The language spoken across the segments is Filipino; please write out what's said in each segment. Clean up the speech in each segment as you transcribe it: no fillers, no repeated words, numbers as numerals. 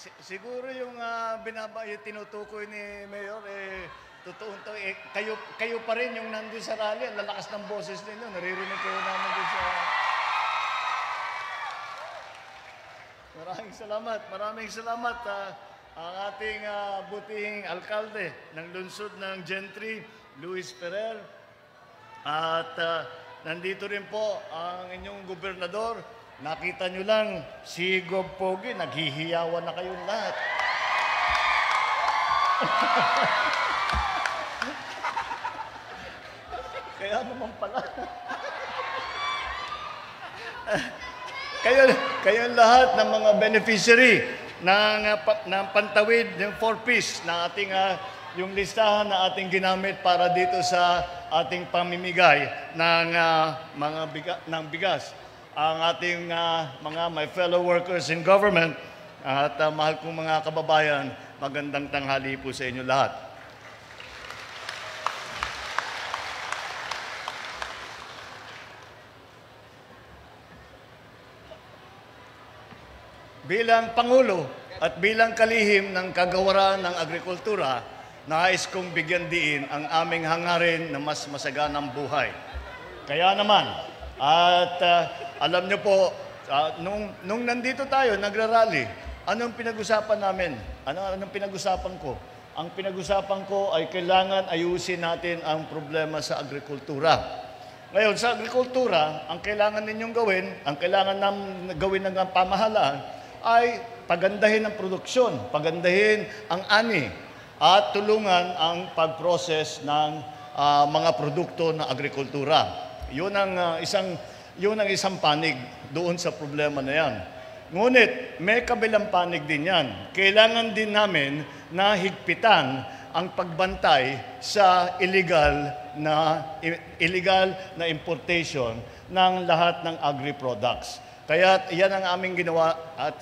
Siguro yung yung tinutukoy ni Mayor, totoo to. Kayo pa rin yung nandun sa rally, ang lalakas ng boses ninyo. Naririnig kayo namin dun sa... Maraming salamat. Maraming salamat. Ang ating butihing alkalde ng lungsod ng Gentry, Luis Ferrer. At nandito rin po ang inyong gobernador. Nakita nyo lang, si Gov Pogi, naghihiyawan na kayong lahat. Kaya naman pala. kayo lahat ng mga beneficiary ng pantawid, ng 4-piece na ating yung listahan na ating ginamit para dito sa ating pamimigay ng bigas. Ang ating my fellow workers in government at mahal kong mga kababayan, magandang tanghali po sa inyo lahat. Bilang Pangulo at bilang kalihim ng kagawaran ng agrikultura, nais kong bigyan diin ang aming hangarin na mas masaganang buhay. Kaya naman, at alam niyo po, nung nandito tayo, nagrarally, anong pinag-usapan namin? Anong pinag-usapan ko? Ang pinag-usapan ko ay kailangan ayusin natin ang problema sa agrikultura. Ngayon, sa agrikultura, ang kailangan ninyong gawin, ang kailangan gawin ng pamahalaan, ay pagandahin ang produksyon, pagandahin ang ani, at tulungan ang pag-process ng mga produkto ng agrikultura. Yun ang isang panig doon sa problema na yan. Ngunit may kabilang panig din yan. Kailangan din namin na higpitan ang pagbantay sa illegal na importation ng lahat ng agri-products. Kaya yan ang aming ginawa at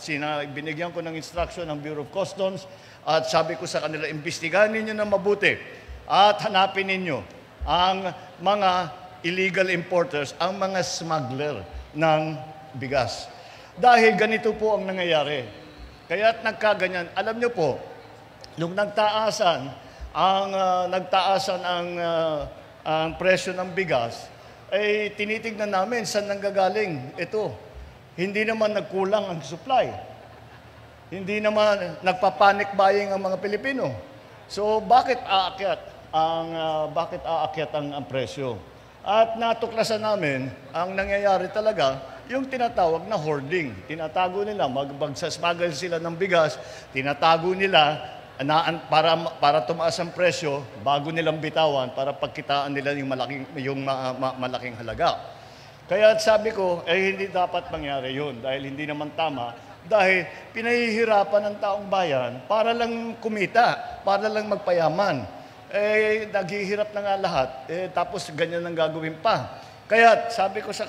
binigyan ko ng instruction ng Bureau of Customs at sabi ko sa kanila, imbestigahan ninyo na mabuti at hanapin ninyo ang mga illegal importers, ang mga smuggler ng bigas. Dahil ganito po ang nangyayari. Kaya't nagkaganyan. Alam nyo po, nung nagtaasan ang presyo ng bigas, ay tinitignan namin saan nanggagaling ito. Hindi naman nagkulang ang supply. Hindi naman nagpa-panic buying ang mga Pilipino. So bakit aakyat ang presyo? At natuklasan namin, ang nangyayari talaga, yung tinatawag na hoarding. Tinatago nila, magsasmuggle sila ng bigas, tinatago nila para tumaas ang presyo, bago nilang bitawan, para pagkitaan nila yung malaking halaga. Kaya sabi ko, hindi dapat mangyari yun, dahil hindi naman tama, dahil pinahihirapan ng taong bayan para lang kumita, para lang magpayaman. Naghihirap na nga lahat, tapos ganyan ang gagawin pa. Kaya sabi ko sa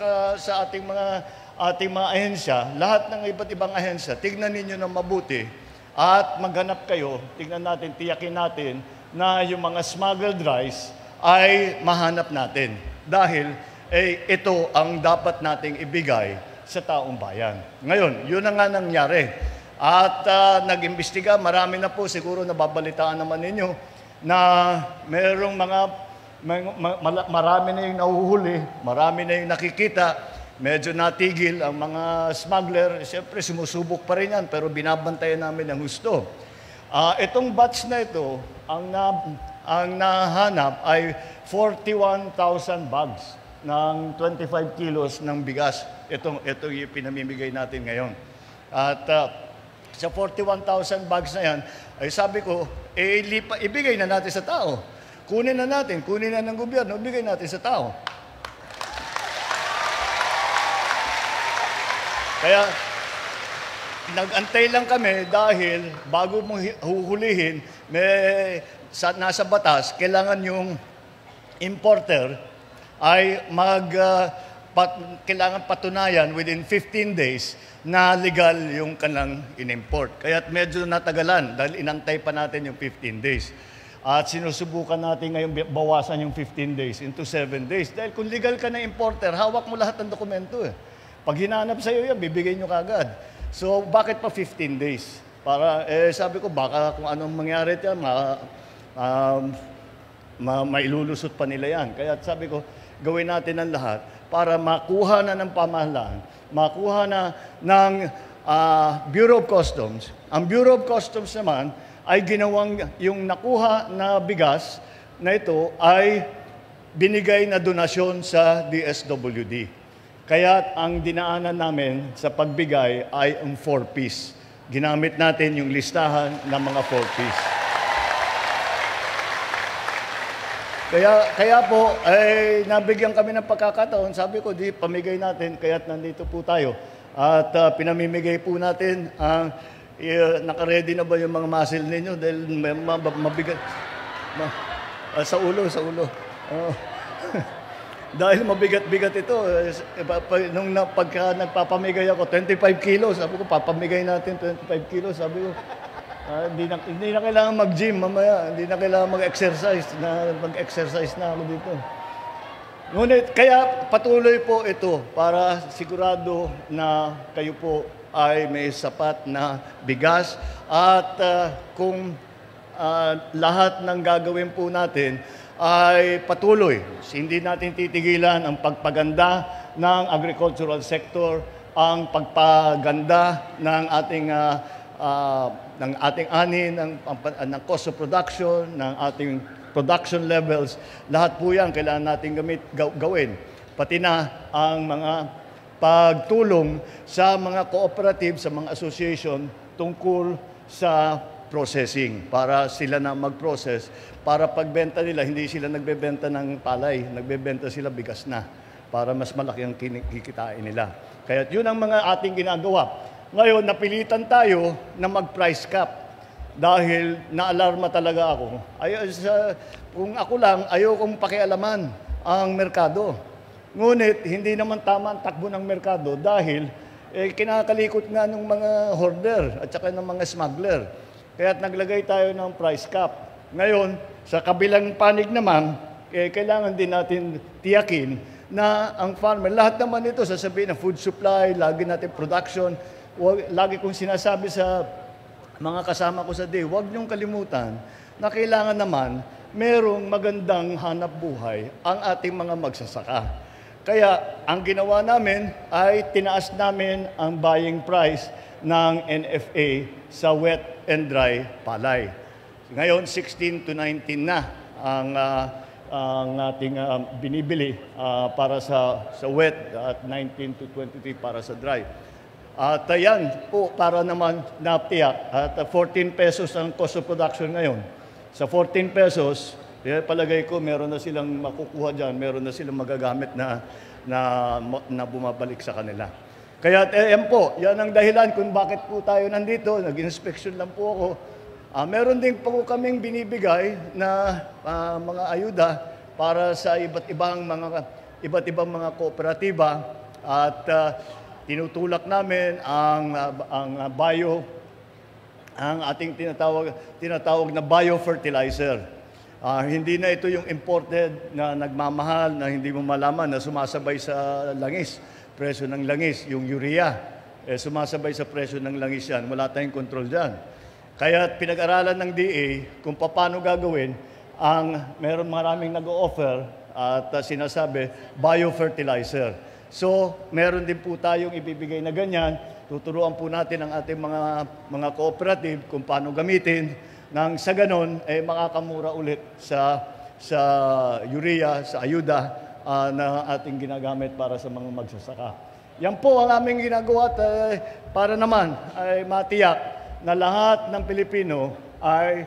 ating mga ahensya, lahat ng iba't ibang ahensya, tignan ninyo ng mabuti at maghanap kayo, tignan natin, tiyakin natin na yung mga smuggled rice ay mahanap natin. Dahil ito ang dapat nating ibigay sa taong bayan. Ngayon, yun na nga nangyari. At nag-imbestiga, marami na po, siguro nababalitaan naman ninyo, na merong marami na yung nahuhuli, marami na yung nakikita, medyo natigil ang mga smuggler. Siyempre, sumusubok pa rin yan, pero binabantayan namin ang husto. Itong batch na ito, ang nahanap ay 41,000 bags ng 25 kilos ng bigas. Ito yung pinamimigay natin ngayon. At sa 41,000 bags na yan, ay sabi ko, ibigay na natin sa tao. Kunin na ng gobyerno, ibigay natin sa tao. Kaya, nag-antay lang kami dahil bago mo huhulihin, nasa batas, kailangan yung importer ay kailangan patunayan within 15 days na legal yung kanilang in-import. Kaya medyo natagalan dahil inantay pa natin yung 15 days. At sinusubukan natin ngayon bawasan yung 15 days into 7 days. Dahil kung legal ka na importer, hawak mo lahat ng dokumento. Pag hinanap sa'yo yan, bibigay nyo kagad. So bakit pa 15 days? Para, sabi ko, baka kung anong mangyari dyan, um, mailulusot pa nila yan. Kaya sabi ko, gawin natin ang lahat para makuha na ng pamahalaan, makuha na ng Bureau of Customs. Ang Bureau of Customs naman ay ginawang yung nakuha na bigas na ito ay binigay na donasyon sa DSWD. Kaya ang dinaanan namin sa pagbigay ay ang 4-piece. Ginamit natin yung listahan ng mga 4-piece. Kaya po, ay nabigyan kami ng pagkakataon. Sabi ko, di pamigay natin, kaya't nandito po tayo. At pinamimigay po natin ang naka-ready na ba yung mga muscle ninyo? Dahil mabigat. Sa ulo. Dahil mabigat-bigat ito, pagka nagpapamigay ako, 25 kilos, sabi ko, papamigay natin 25 kilos, sabi ko, hindi na kailangan mag-gym mamaya, hindi na kailangan mag-exercise na ako dito. Ngunit, kaya patuloy po ito para sigurado na kayo po ay may sapat na bigas at kung lahat ng gagawin po natin ay patuloy. Hindi natin titigilan ang pagpaganda ng agricultural sector, ang pagpaganda ng ating ani, ng cost of production, ng ating production levels. Lahat po yan kailangan natin gawin. Pati na ang mga pagtulong sa mga cooperative, sa mga association tungkol sa processing para sila na mag-process, para pagbenta nila, hindi sila nagbebenta ng palay, nagbebenta sila bigas na para mas malaki ang kikitain nila. Kaya yun ang mga ating ginagawa. Ngayon, napilitan tayo na mag-price cap dahil naalarma talaga ako. Kung ako lang, ayokong pakialaman ang merkado. Ngunit, hindi naman tama ang takbo ng merkado dahil kinakalikot nga ng mga hoarder at saka ng mga smuggler. Kaya naglagay tayo ng price cap. Ngayon, sa kabilang panig naman, kailangan din natin tiyakin na ang farmer, lahat naman ito, sasabihin ng food supply, lagi natin production, lagi kong sinasabi sa mga kasama ko sa day, huwag niyong kalimutan na kailangan naman merong magandang hanap buhay ang ating mga magsasaka. Kaya ang ginawa namin ay tinaas namin ang buying price ng NFA sa wet and dry palay. Ngayon, 16 to 19 na ang ating binibili para sa wet at 19 to 23 para sa dry. At yan po para naman natiyak at 14 pesos ang cost of production ngayon. Sa 14 pesos, palagay ko meron na silang makukuha dyan, meron na silang magagamit na bumabalik sa kanila. Kaya yan ang dahilan kung bakit po tayo nandito, nag-inspection lang po ako. Meron din po kaming binibigay na mga ayuda para sa iba't ibang mga kooperatiba at tinutulak namin ang ating tinatawag na biofertilizer. Hindi na ito yung imported na nagmamahal na hindi mo malaman na sumasabay sa langis, presyo ng langis, yung urea. Sumasabay sa presyo ng langis yan. Wala tayong control dyan. Kaya pinag-aralan ng DA kung paano gagawin meron maraming nag-o-offer at sinasabi, biofertilizer. So, meron din po tayong ibibigay na ganyan. Tuturuan po natin ang ating mga cooperative kung paano gamitin nang sa ganon, makakamura ulit sa urea, sa ayuda na ating ginagamit para sa mga magsasaka. Yan po ang aming ginagawa para naman ay matiyak na lahat ng Pilipino ay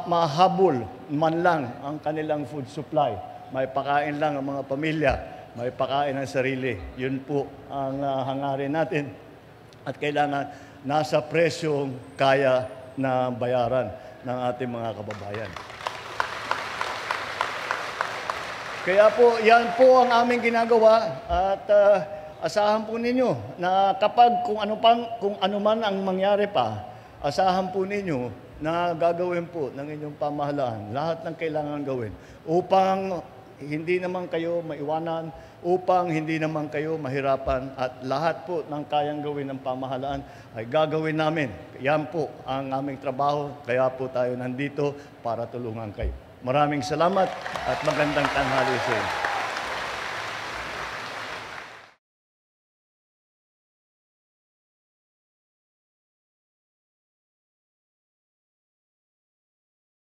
mahabol man lang ang kanilang food supply. May pakain lang ang mga pamilya, may pakain ang sarili. Yun po ang hangarin natin. At kailangan nasa presyong kaya na bayaran ng ating mga kababayan. Kaya po, yan po ang aming ginagawa at asahan po ninyo na kapag kung ano man ang mangyari pa, asahan po ninyo na gagawin po ng inyong pamahalaan lahat ng kailangan gawin upang hindi naman kayo maiwanan upang hindi naman kayo mahirapan at lahat po ng kayang gawin ng pamahalaan ay gagawin namin. Yan po ang aming trabaho, kaya po tayo nandito para tulungan kayo. Maraming salamat at magandang tanghali sa inyo.